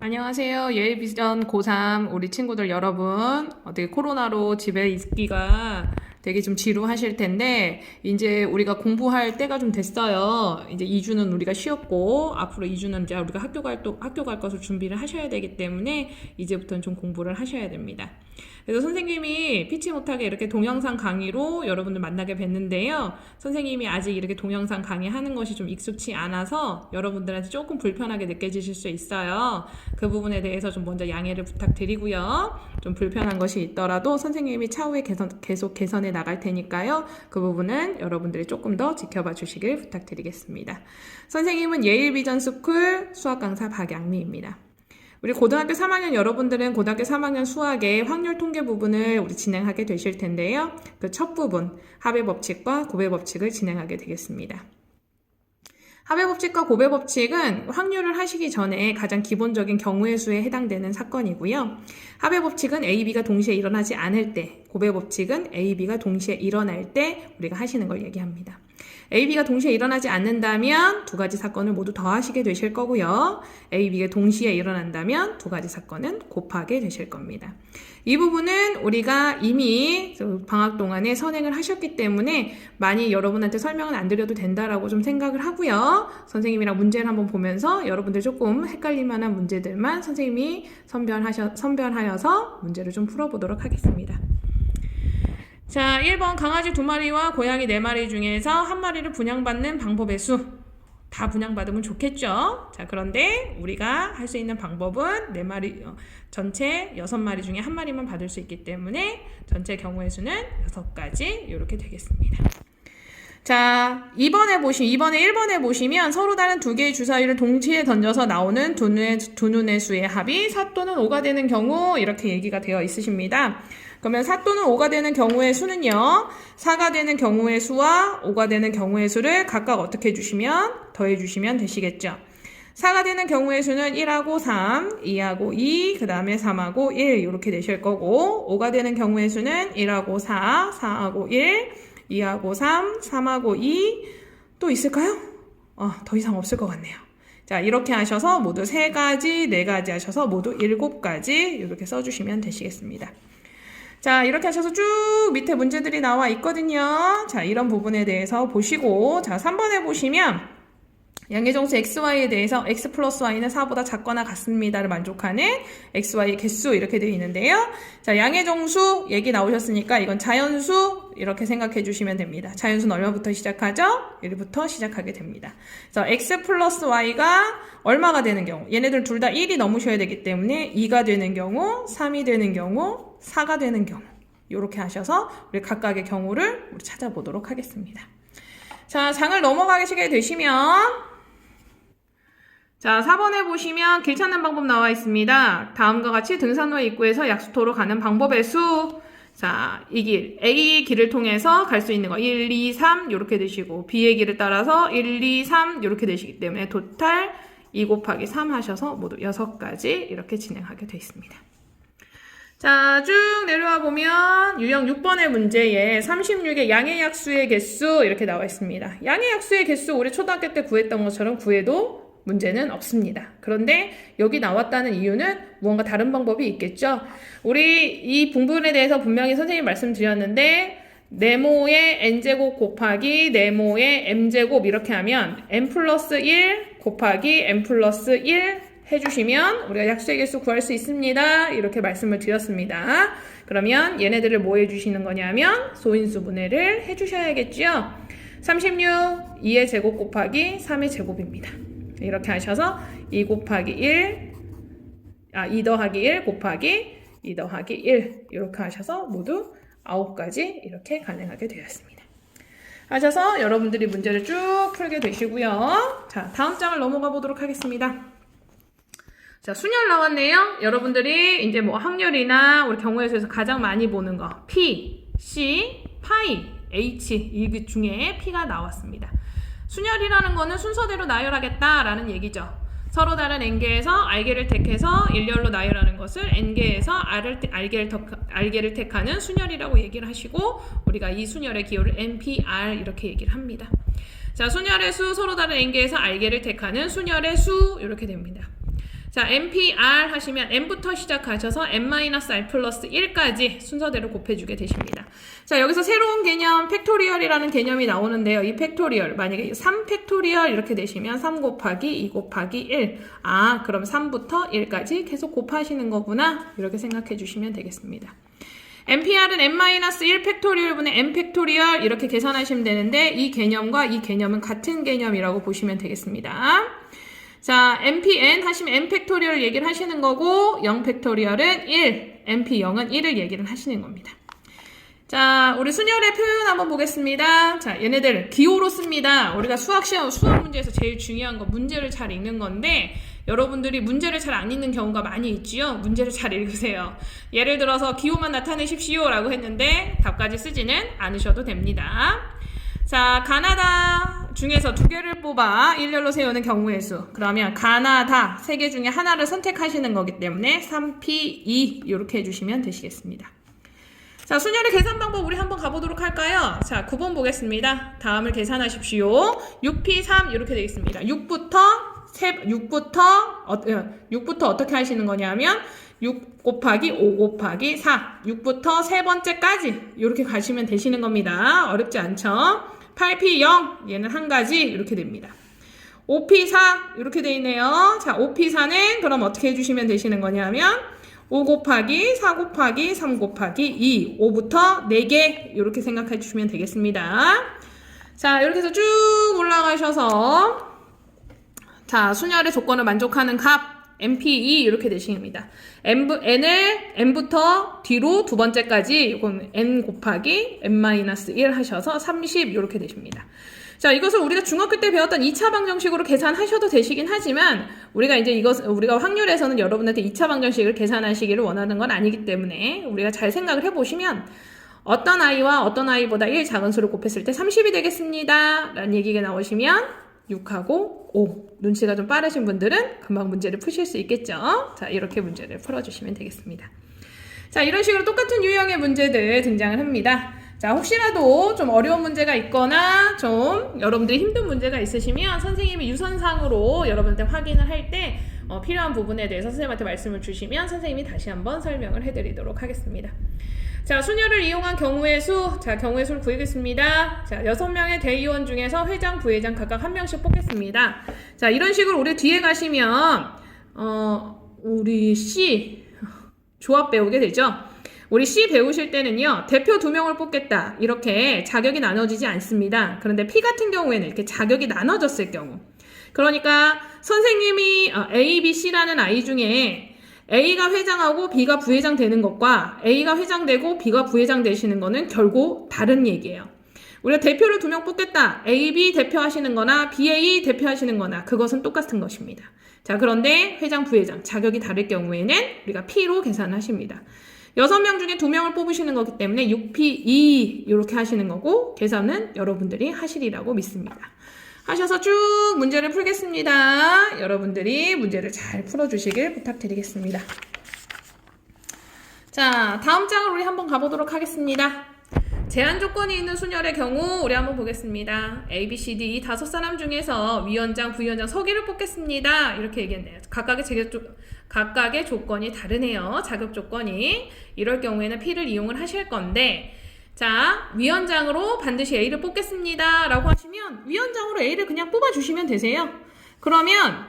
안녕하세요. 예일비전 고3 우리 친구들 여러분. 어떻게 코로나로 집에 있기가 되게 좀 지루하실 텐데, 이제 우리가 공부할 때가 좀 됐어요. 이제 2주는 우리가 쉬었고, 앞으로 2주는 이제 우리가 학교 갈 것을 준비를 하셔야 되기 때문에, 이제부터는 좀 공부를 하셔야 됩니다. 그래서 선생님이 피치 못하게 이렇게 동영상 강의로 여러분들 만나게 뵀는데요. 선생님이 아직 이렇게 동영상 강의하는 것이 좀 익숙치 않아서 여러분들한테 조금 불편하게 느껴지실 수 있어요. 그 부분에 대해서 좀 먼저 양해를 부탁드리고요. 좀 불편한 것이 있더라도 선생님이 차후에 계속 개선해 나갈 테니까요. 그 부분은 여러분들이 조금 더 지켜봐 주시길 부탁드리겠습니다. 선생님은 예일비전스쿨 수학 강사 박양미입니다. 우리 고등학교 3학년 여러분들은 고등학교 3학년 수학의 확률 통계 부분을 우리 진행하게 되실 텐데요. 그 첫 부분, 합의 법칙과 곱의 법칙을 진행하게 되겠습니다. 합의 법칙과 곱의 법칙은 확률을 하시기 전에 가장 기본적인 경우의 수에 해당되는 사건이고요. 합의 법칙은 A, B가 동시에 일어나지 않을 때, 곱의 법칙은 A, B가 동시에 일어날 때 우리가 하시는 걸 얘기합니다. A, B가 동시에 일어나지 않는다면 두 가지 사건을 모두 더하시게 되실 거고요. A, B가 동시에 일어난다면 두 가지 사건은 곱하게 되실 겁니다. 이 부분은 우리가 이미 방학 동안에 선행을 하셨기 때문에 많이 여러분한테 설명은 안 드려도 된다라고 좀 생각을 하고요. 선생님이랑 문제를 한번 보면서 여러분들 조금 헷갈릴 만한 문제들만 선생님이 선별하여서 문제를 좀 풀어보도록 하겠습니다. 자, 1번 강아지 2마리와 고양이 4마리 중에서 한 마리를 분양받는 방법의 수. 다 분양받으면 좋겠죠? 자, 그런데 우리가 할 수 있는 방법은 4마리, 전체 6마리 중에 한 마리만 받을 수 있기 때문에 전체 경우의 수는 6가지 이렇게 되겠습니다. 자, 1번에 보시면 서로 다른 두 개의 주사위를 동시에 던져서 나오는 두 눈의 수의 합이 4 또는 5가 되는 경우 이렇게 얘기가 되어 있으십니다. 그러면 4 또는 5가 되는 경우의 수는요, 4가 되는 경우의 수와 5가 되는 경우의 수를 각각 어떻게 해주시면 더해주시면 되시겠죠. 4가 되는 경우의 수는 1하고 3, 2하고 2, 그 다음에 3하고 1 이렇게 되실 거고, 5가 되는 경우의 수는 1하고 4, 4하고 1, 2하고 3, 3하고 2, 또 있을까요? 더 이상 없을 것 같네요. 자, 이렇게 하셔서 모두 3가지, 4가지 하셔서 모두 7가지 이렇게 써주시면 되시겠습니다. 자, 이렇게 하셔서 쭉 밑에 문제들이 나와 있거든요. 자, 이런 부분에 대해서 보시고, 자, 3번에 보시면 양의정수 xy에 대해서 x 플러스 y는 4보다 작거나 같습니다를 만족하는 xy의 개수 이렇게 되어 있는데요. 자, 양의정수 얘기 나오셨으니까 이건 자연수 이렇게 생각해 주시면 됩니다. 자연수는 얼마부터 시작하죠? 1부터 시작하게 됩니다. 그래서 x 플러스 y가 얼마가 되는 경우, 얘네들 둘 다 1이 넘으셔야 되기 때문에 2가 되는 경우, 3이 되는 경우, 4가 되는 경우 이렇게 하셔서 우리 각각의 경우를 우리 찾아보도록 하겠습니다. 자, 장을 넘어가시게 되시면 자, 4번에 보시면 길 찾는 방법 나와 있습니다. 다음과 같이 등산로의 입구에서 약수터로 가는 방법의 수. 자, 이 길, A 길을 통해서 갈 수 있는 거 1, 2, 3 이렇게 되시고 B의 길을 따라서 1, 2, 3 이렇게 되시기 때문에 토탈 2 곱하기 3 하셔서 모두 6가지 이렇게 진행하게 되어 있습니다. 자, 쭉 내려와 보면 유형 6번의 문제에 36의 양의 약수의 개수 이렇게 나와 있습니다. 양의 약수의 개수 우리 초등학교 때 구했던 것처럼 구해도 문제는 없습니다. 그런데 여기 나왔다는 이유는 무언가 다른 방법이 있겠죠. 우리 이 분분에 대해서 분명히 선생님이 말씀드렸는데 네모의 n제곱 곱하기 네모의 m제곱 이렇게 하면 n 플러스 1 곱하기 n 플러스 1 해주시면 우리가 약수의 개수 구할 수 있습니다. 이렇게 말씀을 드렸습니다. 그러면 얘네들을 뭐 해주시는 거냐면 소인수분해를 해주셔야겠죠. 36, 2의 제곱 곱하기 3의 제곱입니다. 이렇게 하셔서 2 곱하기 1, 2 더하기 1 곱하기 2 더하기 1 이렇게 하셔서 모두 9가지 이렇게 가능하게 되었습니다. 하셔서 여러분들이 문제를 쭉 풀게 되시고요. 자, 다음 장을 넘어가 보도록 하겠습니다. 자, 순열 나왔네요. 여러분들이 이제 뭐 확률이나 우리 경우의 수에서 가장 많이 보는 거 P, C, 파이, H 이 중에 P가 나왔습니다. 순열이라는 거는 순서대로 나열하겠다라는 얘기죠. 서로 다른 n개에서 r개를 택해서 일렬로 나열하는 것을 n개에서 r개를 택하는 순열이라고 얘기를 하시고 우리가 이 순열의 기호를 npr 이렇게 얘기를 합니다. 자, 순열의 수 서로 다른 n개에서 r개를 택하는 순열의 수 이렇게 됩니다. 자, NPR 하시면 n부터 시작하셔서 n-r 플러스 1까지 순서대로 곱해주게 되십니다. 자, 여기서 새로운 개념 팩토리얼이라는 개념이 나오는데요. 이 팩토리얼, 만약에 3 팩토리얼 이렇게 되시면 3 곱하기 2 곱하기 1. 아, 그럼 3부터 1까지 계속 곱하시는 거구나. 이렇게 생각해 주시면 되겠습니다. NPR은 n-1 팩토리얼분의 n 팩토리얼 이렇게 계산하시면 되는데 이 개념과 이 개념은 같은 개념이라고 보시면 되겠습니다. 자, NPN 하시면 n 팩토리얼 얘기를 하시는 거고 0 팩토리얼은 1, NP0은 1을 얘기를 하시는 겁니다. 자, 우리 순열의 표현 한번 보겠습니다. 자, 얘네들 기호로 씁니다. 우리가 수학 문제에서 제일 중요한 거 문제를 잘 읽는 건데 여러분들이 문제를 잘 안 읽는 경우가 많이 있지요. 문제를 잘 읽으세요. 예를 들어서 기호만 나타내십시오 라고 했는데 답까지 쓰지는 않으셔도 됩니다. 자, 가나다 중에서 2개를 뽑아 일렬로 세우는 경우의 수. 그러면 가나다 3개 중에 하나를 선택하시는 거기 때문에 3P2 이렇게 해주시면 되시겠습니다. 자, 순열의 계산 방법 우리 한번 가보도록 할까요? 자, 9번 보겠습니다. 다음을 계산하십시오. 6P3 이렇게 되겠습니다. 6부터 어떻게 하시는 거냐면 6 곱하기 5 곱하기 4 6부터 세 번째까지 이렇게 가시면 되시는 겁니다. 어렵지 않죠? 8P0 얘는 한 가지 이렇게 됩니다. 5P4 이렇게 돼 있네요. 자, 5P4는 그럼 어떻게 해주시면 되시는 거냐면 5 곱하기 4 곱하기 3 곱하기 2 5부터 4개 이렇게 생각해 주시면 되겠습니다. 자, 이렇게 해서 쭉 올라가셔서 자, 순열의 조건을 만족하는 값 NP2 이렇게 되십니다. n을 n부터 뒤로 두 번째까지 이건 n 곱하기 n-1 하셔서 30 이렇게 되십니다. 자, 이것을 우리가 중학교 때 배웠던 2차 방정식으로 계산하셔도 되시긴 하지만 우리가 확률에서는 여러분한테 2차 방정식을 계산하시기를 원하는 건 아니기 때문에 우리가 잘 생각을 해보시면 어떤 아이와 어떤 아이보다 1 작은 수를 곱했을 때 30이 되겠습니다 라는 얘기가 나오시면 6하고 5 눈치가 좀 빠르신 분들은 금방 문제를 푸실 수 있겠죠. 자, 이렇게 문제를 풀어주시면 되겠습니다. 자, 이런 식으로 똑같은 유형의 문제들 등장을 합니다. 자, 혹시라도 좀 어려운 문제가 있거나 좀 여러분들이 힘든 문제가 있으시면 선생님이 유선상으로 여러분한테 확인을 할 때 필요한 부분에 대해서 선생님한테 말씀을 주시면 선생님이 다시 한번 설명을 해드리도록 하겠습니다. 자, 순열을 이용한 경우의 수. 자, 경우의 수를 구하겠습니다. 자, 6명의 대의원 중에서 회장, 부회장 각각 1명씩 뽑겠습니다. 자, 이런 식으로 우리 뒤에 가시면 우리 C 조합 배우게 되죠. 우리 C 배우실 때는요, 대표 2명을 뽑겠다. 이렇게 자격이 나눠지지 않습니다. 그런데 P 같은 경우에는 이렇게 자격이 나눠졌을 경우. 그러니까 선생님이 A, B, C라는 아이 중에 A가 회장하고 B가 부회장 되는 것과 A가 회장되고 B가 부회장 되시는 거는 결국 다른 얘기예요. 우리가 대표를 2명 뽑겠다. A, B 대표하시는 거나 BA 대표하시는 거나 그것은 똑같은 것입니다. 자, 그런데 회장, 부회장 자격이 다를 경우에는 우리가 P로 계산하십니다. 6명 중에 2명을 뽑으시는 거기 때문에 6P2 이렇게 하시는 거고 계산은 여러분들이 하시리라고 믿습니다. 하셔서 쭉 문제를 풀겠습니다. 여러분들이 문제를 잘 풀어주시길 부탁드리겠습니다. 자, 다음 장을 우리 한번 가보도록 하겠습니다. 제한 조건이 있는 순열의 경우 우리 한번 보겠습니다. A, B, C, D 이 5사람 중에서 위원장, 부위원장 서기를 뽑겠습니다. 이렇게 얘기했네요. 각각의 조건이 다르네요. 자격 조건이. 이럴 경우에는 P를 이용을 하실 건데 자, 위원장으로 반드시 A를 뽑겠습니다 라고 하시면 위원장으로 A를 그냥 뽑아주시면 되세요. 그러면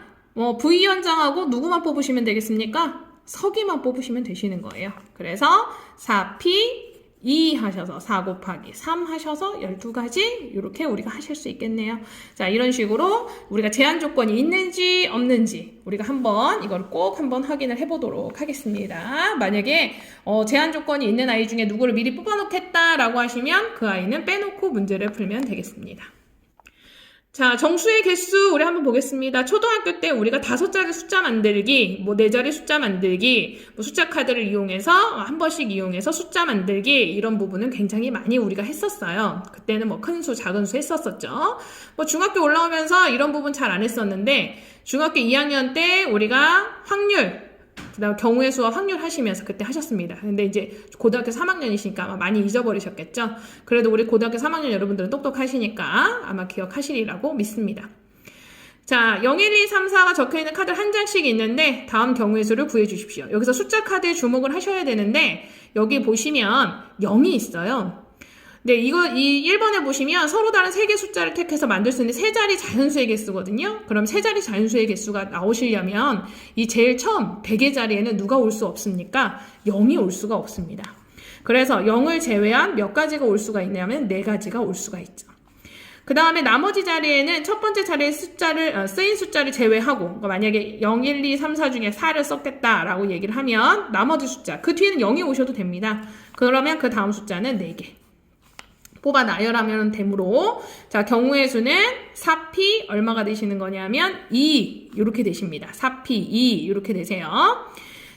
부위원장하고 누구만 뽑으시면 되겠습니까? 서기만 뽑으시면 되시는 거예요. 그래서 4P 2 하셔서 4 곱하기 3 하셔서 12가지 이렇게 우리가 하실 수 있겠네요. 자, 이런 식으로 우리가 제한 조건이 있는지 없는지 우리가 이걸 꼭 한번 확인을 해보도록 하겠습니다. 만약에 제한 조건이 있는 아이 중에 누구를 미리 뽑아놓겠다라고 하시면 그 아이는 빼놓고 문제를 풀면 되겠습니다. 자, 정수의 개수 우리 한번 보겠습니다. 초등학교 때 우리가 5자리 숫자 만들기, 4자리 숫자 만들기, 숫자 카드를 이용해서 한 번씩 이용해서 숫자 만들기 이런 부분은 굉장히 많이 우리가 했었어요. 그때는 큰 수, 작은 수 했었었죠. 중학교 올라오면서 이런 부분 잘 안 했었는데 중학교 2학년 때 우리가 확률 그다음 경우의 수와 확률 하시면서 그때 하셨습니다. 근데 이제 고등학교 3학년이시니까 아마 많이 잊어버리셨겠죠? 그래도 우리 고등학교 3학년 여러분들은 똑똑하시니까 아마 기억하시리라고 믿습니다. 자, 0, 1, 2, 3, 4가 적혀있는 카드 한 장씩 있는데 다음 경우의 수를 구해 주십시오. 여기서 숫자 카드에 주목을 하셔야 되는데 여기 보시면 0이 있어요. 네, 이 1번에 보시면 서로 다른 3개 숫자를 택해서 만들 수 있는 3자리 자연수의 개수거든요. 그럼 3자리 자연수의 개수가 나오시려면 이 제일 처음 100의 자리에는 누가 올 수 없습니까? 0이 올 수가 없습니다. 그래서 0을 제외한 몇 가지가 올 수가 있냐면 4가지가 올 수가 있죠. 그 다음에 나머지 자리에는 첫 번째 자리에 쓰인 숫자를 제외하고, 그러니까 만약에 0, 1, 2, 3, 4 중에 4를 썼겠다라고 얘기를 하면 나머지 숫자, 그 뒤에는 0이 오셔도 됩니다. 그러면 그 다음 숫자는 4개. 뽑아 나열하면 되므로, 자, 경우의 수는 4p 얼마가 되시는 거냐면 2, 이렇게 되십니다. 4p 2, 이렇게 되세요.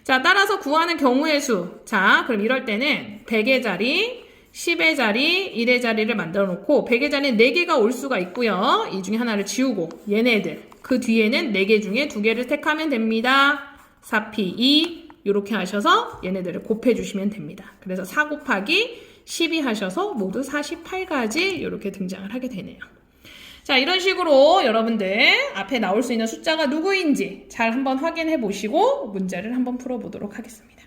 자, 따라서 구하는 경우의 수. 자, 그럼 이럴 때는 100의 자리, 10의 자리, 1의 자리를 만들어 놓고 100의 자리는 4개가 올 수가 있고요. 이 중에 하나를 지우고 얘네들 그 뒤에는 4개 중에 2개를 택하면 됩니다. 4p2 이렇게 하셔서 얘네들을 곱해 주시면 됩니다. 그래서 4 곱하기 12 하셔서 모두 48가지 이렇게 등장을 하게 되네요. 자, 이런 식으로 여러분들 앞에 나올 수 있는 숫자가 누구인지 잘 한번 확인해 보시고 문제를 한번 풀어보도록 하겠습니다.